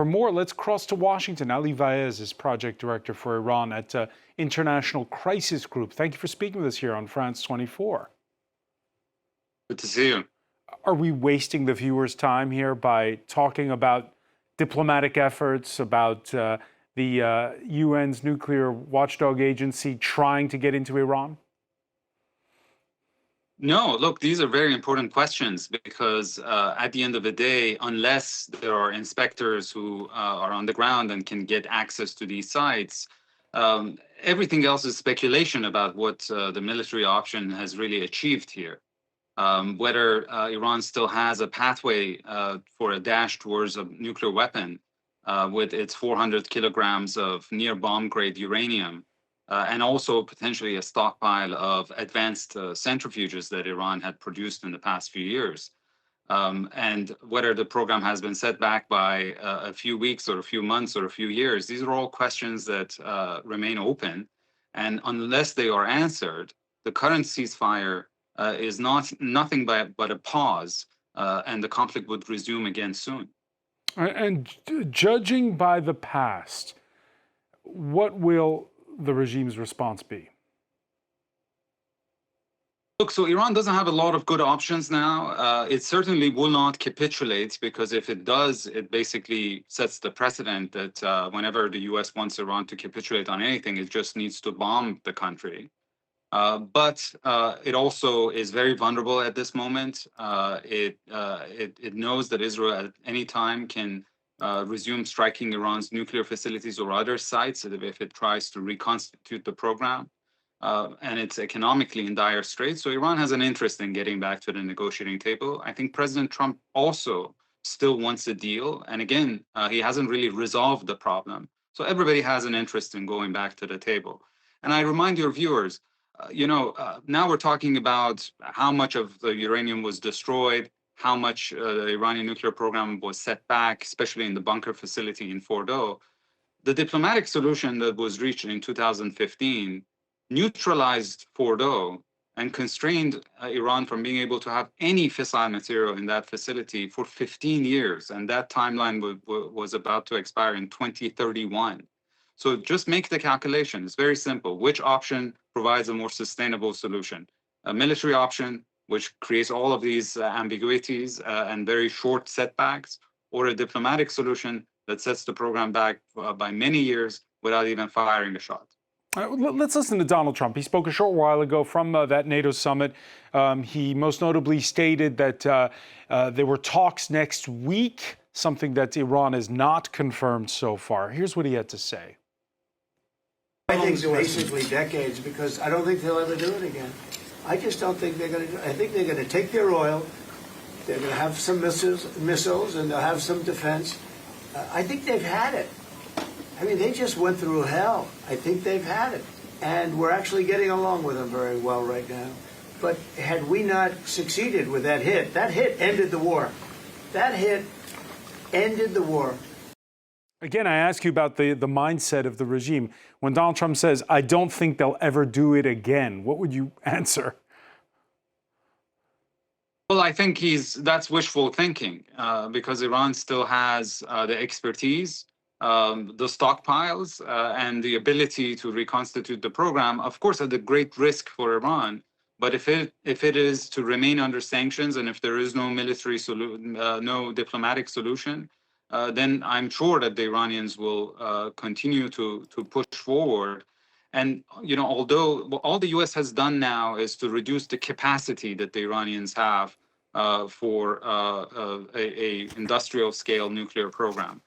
For more, let's cross to Washington. Ali Vaez is project director for Iran at International Crisis Group. Thank you for speaking with us here on France 24. Good to see you. Are we wasting the viewers' time here by talking about diplomatic efforts, about the UN's nuclear watchdog agency trying to get into Iran? No, look, these are very important questions because at the end of the day, unless there are inspectors who are on the ground and can get access to these sites, everything else is speculation about what the military option has really achieved here. Whether Iran still has a pathway for a dash towards a nuclear weapon with its 400 kilograms of near bomb-grade uranium, and also potentially a stockpile of advanced centrifuges that Iran had produced in the past few years. And whether the program has been set back by a few weeks or a few months or a few years, these are all questions that remain open. And unless they are answered, the current ceasefire is nothing but a pause, and the conflict would resume again soon. And judging by the past, what will the regime's response be? Look, so Iran doesn't have a lot of good options now. It certainly will not capitulate, because if it does, it basically sets the precedent that whenever the US wants Iran to capitulate on anything, it just needs to bomb the country. But it also is very vulnerable at this moment. It knows that Israel at any time can resume striking Iran's nuclear facilities or other sites if it tries to reconstitute the program. And it's economically in dire straits. So Iran has an interest in getting back to the negotiating table. I think President Trump also still wants a deal. And again, he hasn't really resolved the problem. So everybody has an interest in going back to the table. And I remind your viewers, now we're talking about how much of the uranium was destroyed, how much the Iranian nuclear program was set back, especially in the bunker facility in Fordo. The diplomatic solution that was reached in 2015 neutralized Fordo and constrained Iran from being able to have any fissile material in that facility for 15 years. And that timeline was about to expire in 2031. So just make the calculation. It's very simple. Which option provides a more sustainable solution? A military option, which creates all of these ambiguities and very short setbacks, or a diplomatic solution that sets the program back by many years without even firing a shot? Let's listen to Donald Trump. He spoke a short while ago from that NATO summit. He most notably stated that there were talks next week, something that Iran has not confirmed so far. Here's what he had to say. I think basically decades, because I don't think they'll ever do it again. I just don't think they're going to do it. I think they're going to take their oil, they're going to have some missiles, and they'll have some defense. I think they've had it. I mean, they just went through hell. I think they've had it. And we're actually getting along with them very well right now. But had we not succeeded with that hit ended the war. That hit ended the war. Again, I ask you about the mindset of the regime. When Donald Trump says, I don't think they'll ever do it again, what would you answer? Well, I think that's wishful thinking, because Iran still has the expertise, the stockpiles, and the ability to reconstitute the program, of course, at a great risk for Iran. But if it is to remain under sanctions, and if there is no military solution, no diplomatic solution, then I'm sure that the Iranians will continue to push forward. And although all the U.S. has done now is to reduce the capacity that the Iranians have for a industrial scale nuclear program,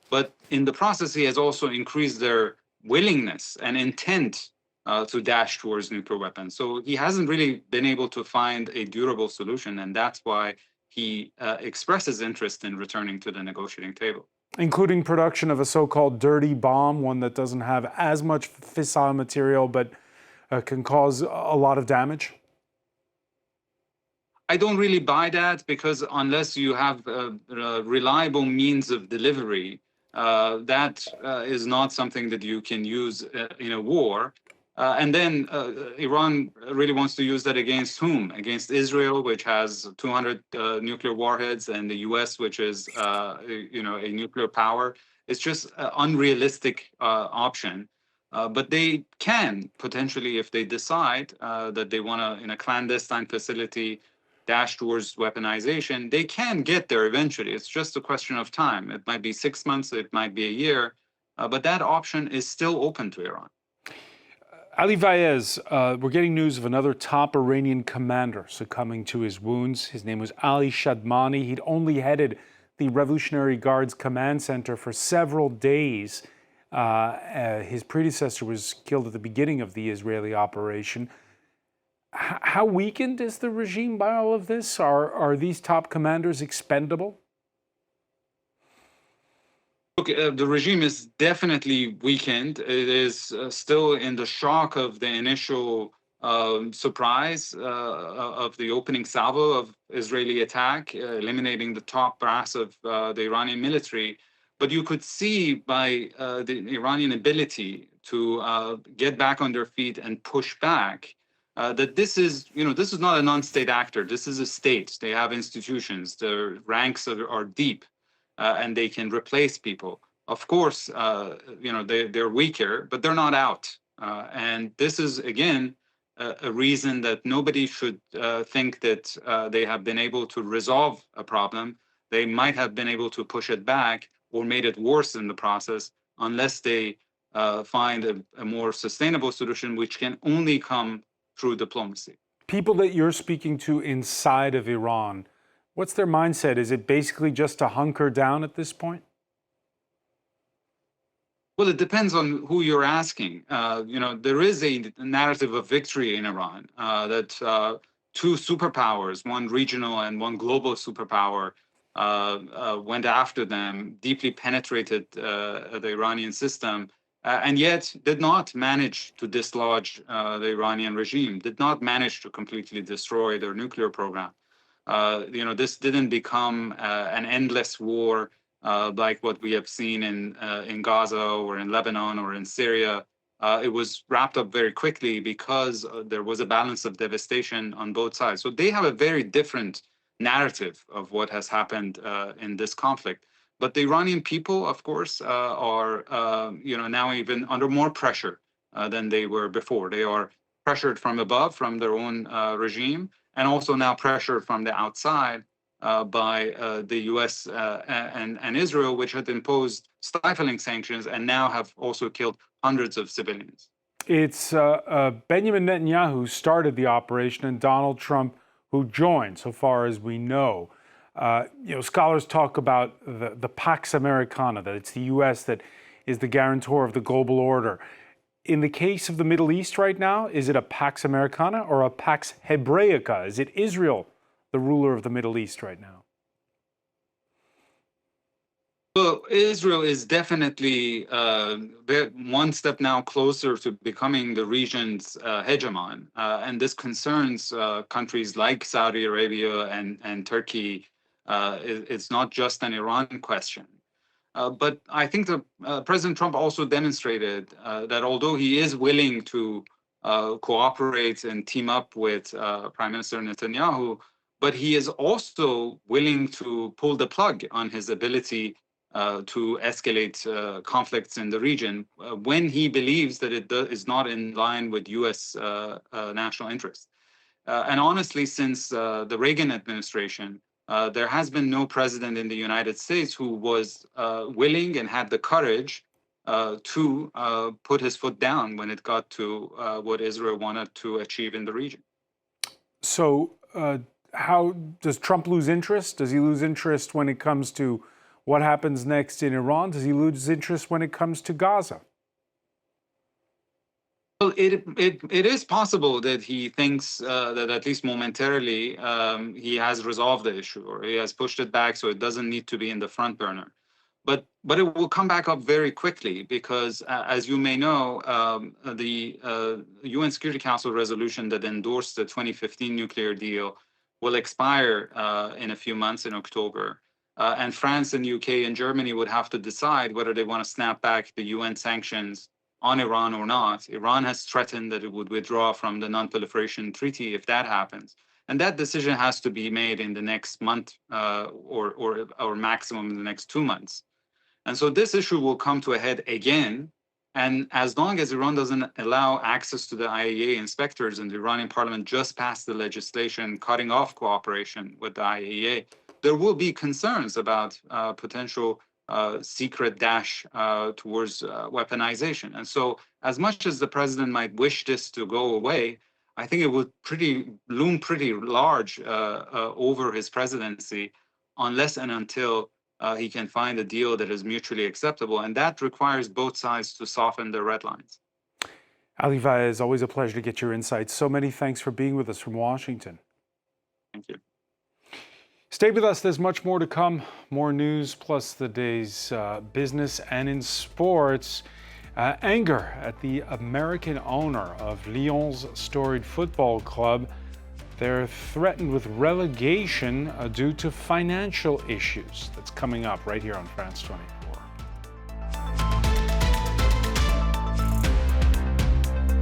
but in the process, he has also increased their willingness and intent to dash towards nuclear weapons. So he hasn't really been able to find a durable solution, and that's why he expresses interest in returning to the negotiating table. Including production of a so-called dirty bomb, one that doesn't have as much fissile material but can cause a lot of damage? I don't really buy that, because unless you have reliable means of delivery, that is not something that you can use in a war. And then Iran really wants to use that against whom? Against Israel, which has 200 nuclear warheads, and the U.S., which is a nuclear power. It's just an unrealistic option. But they can potentially, if they decide that they want to, in a clandestine facility, dash towards weaponization, they can get there eventually. It's just a question of time. It might be 6 months, it might be a year, but that option is still open to Iran. Ali Vaez, we're getting news of another top Iranian commander succumbing to his wounds. His name was Ali Shadmani. He'd only headed the Revolutionary Guard's command center for several days. His predecessor was killed at the beginning of the Israeli operation. How weakened is the regime by all of this? Are these top commanders expendable? Look, the regime is definitely weakened. It is still in the shock of the initial surprise of the opening salvo of Israeli attack, eliminating the top brass of the Iranian military. But you could see by the Iranian ability to get back on their feet and push back that this is not a non-state actor. This is a state. They have institutions. Their ranks are deep. And they can replace people. Of course, they're weaker, but they're not out. And this is, again, a reason that nobody should think that they have been able to resolve a problem. They might have been able to push it back or made it worse in the process unless they find a more sustainable solution, which can only come through diplomacy. People that you're speaking to inside of Iran, what's their mindset? Is it basically just to hunker down at this point? Well, it depends on who you're asking. There is a narrative of victory in Iran that two superpowers, one regional and one global superpower, went after them, deeply penetrated the Iranian system, and yet did not manage to dislodge the Iranian regime, did not manage to completely destroy their nuclear program. This didn't become an endless war like what we have seen in Gaza or in Lebanon or in Syria. It was wrapped up very quickly because there was a balance of devastation on both sides. So they have a very different narrative of what has happened in this conflict. But the Iranian people, of course, are now even under more pressure than they were before. They are pressured from above, from their own regime, and also now pressured from the outside by the U.S. and Israel, which had imposed stifling sanctions and now have also killed hundreds of civilians. It's Benjamin Netanyahu who started the operation and Donald Trump who joined, so far as we know. Scholars talk about the Pax Americana, that it's the U.S. that is the guarantor of the global order. In the case of the Middle East right now, is it a Pax Americana or a Pax Hebraica? Is it Israel, the ruler of the Middle East right now? Well, Israel is definitely one step now closer to becoming the region's hegemon. And this concerns countries like Saudi Arabia and Turkey. It's not just an Iran question. But I think that President Trump also demonstrated that although he is willing to cooperate and team up with Prime Minister Netanyahu, but he is also willing to pull the plug on his ability to escalate conflicts in the region when he believes that it is not in line with U.S. national interests. And honestly, since the Reagan administration, there has been no president in the United States who was willing and had the courage to put his foot down when it got to what Israel wanted to achieve in the region. So how does Trump lose interest? Does he lose interest when it comes to what happens next in Iran? Does he lose interest when it comes to Gaza? Well, it is possible that he thinks that at least momentarily he has resolved the issue or he has pushed it back so it doesn't need to be in the front burner. But it will come back up very quickly because, as you may know, the UN Security Council resolution that endorsed the 2015 nuclear deal will expire in a few months in October. And France and UK and Germany would have to decide whether they want to snap back the UN sanctions on Iran or not. Iran has threatened that it would withdraw from the non-proliferation treaty if that happens. And that decision has to be made in the next month or maximum in the next 2 months. And so this issue will come to a head again. And as long as Iran doesn't allow access to the IAEA inspectors, and the Iranian parliament just passed the legislation cutting off cooperation with the IAEA, there will be concerns about potential secret dash towards weaponization. And so as much as the president might wish this to go away, I think it would loom pretty large over his presidency unless and until he can find a deal that is mutually acceptable. And that requires both sides to soften their red lines. Ali Vaez, always a pleasure to get your insights. So many thanks for being with us from Washington. Thank you. Stay with us. There's much more to come. More news, plus the day's business. And in sports, anger at the American owner of Lyon's storied football club. They're threatened with relegation due to financial issues. That's coming up right here on France 24.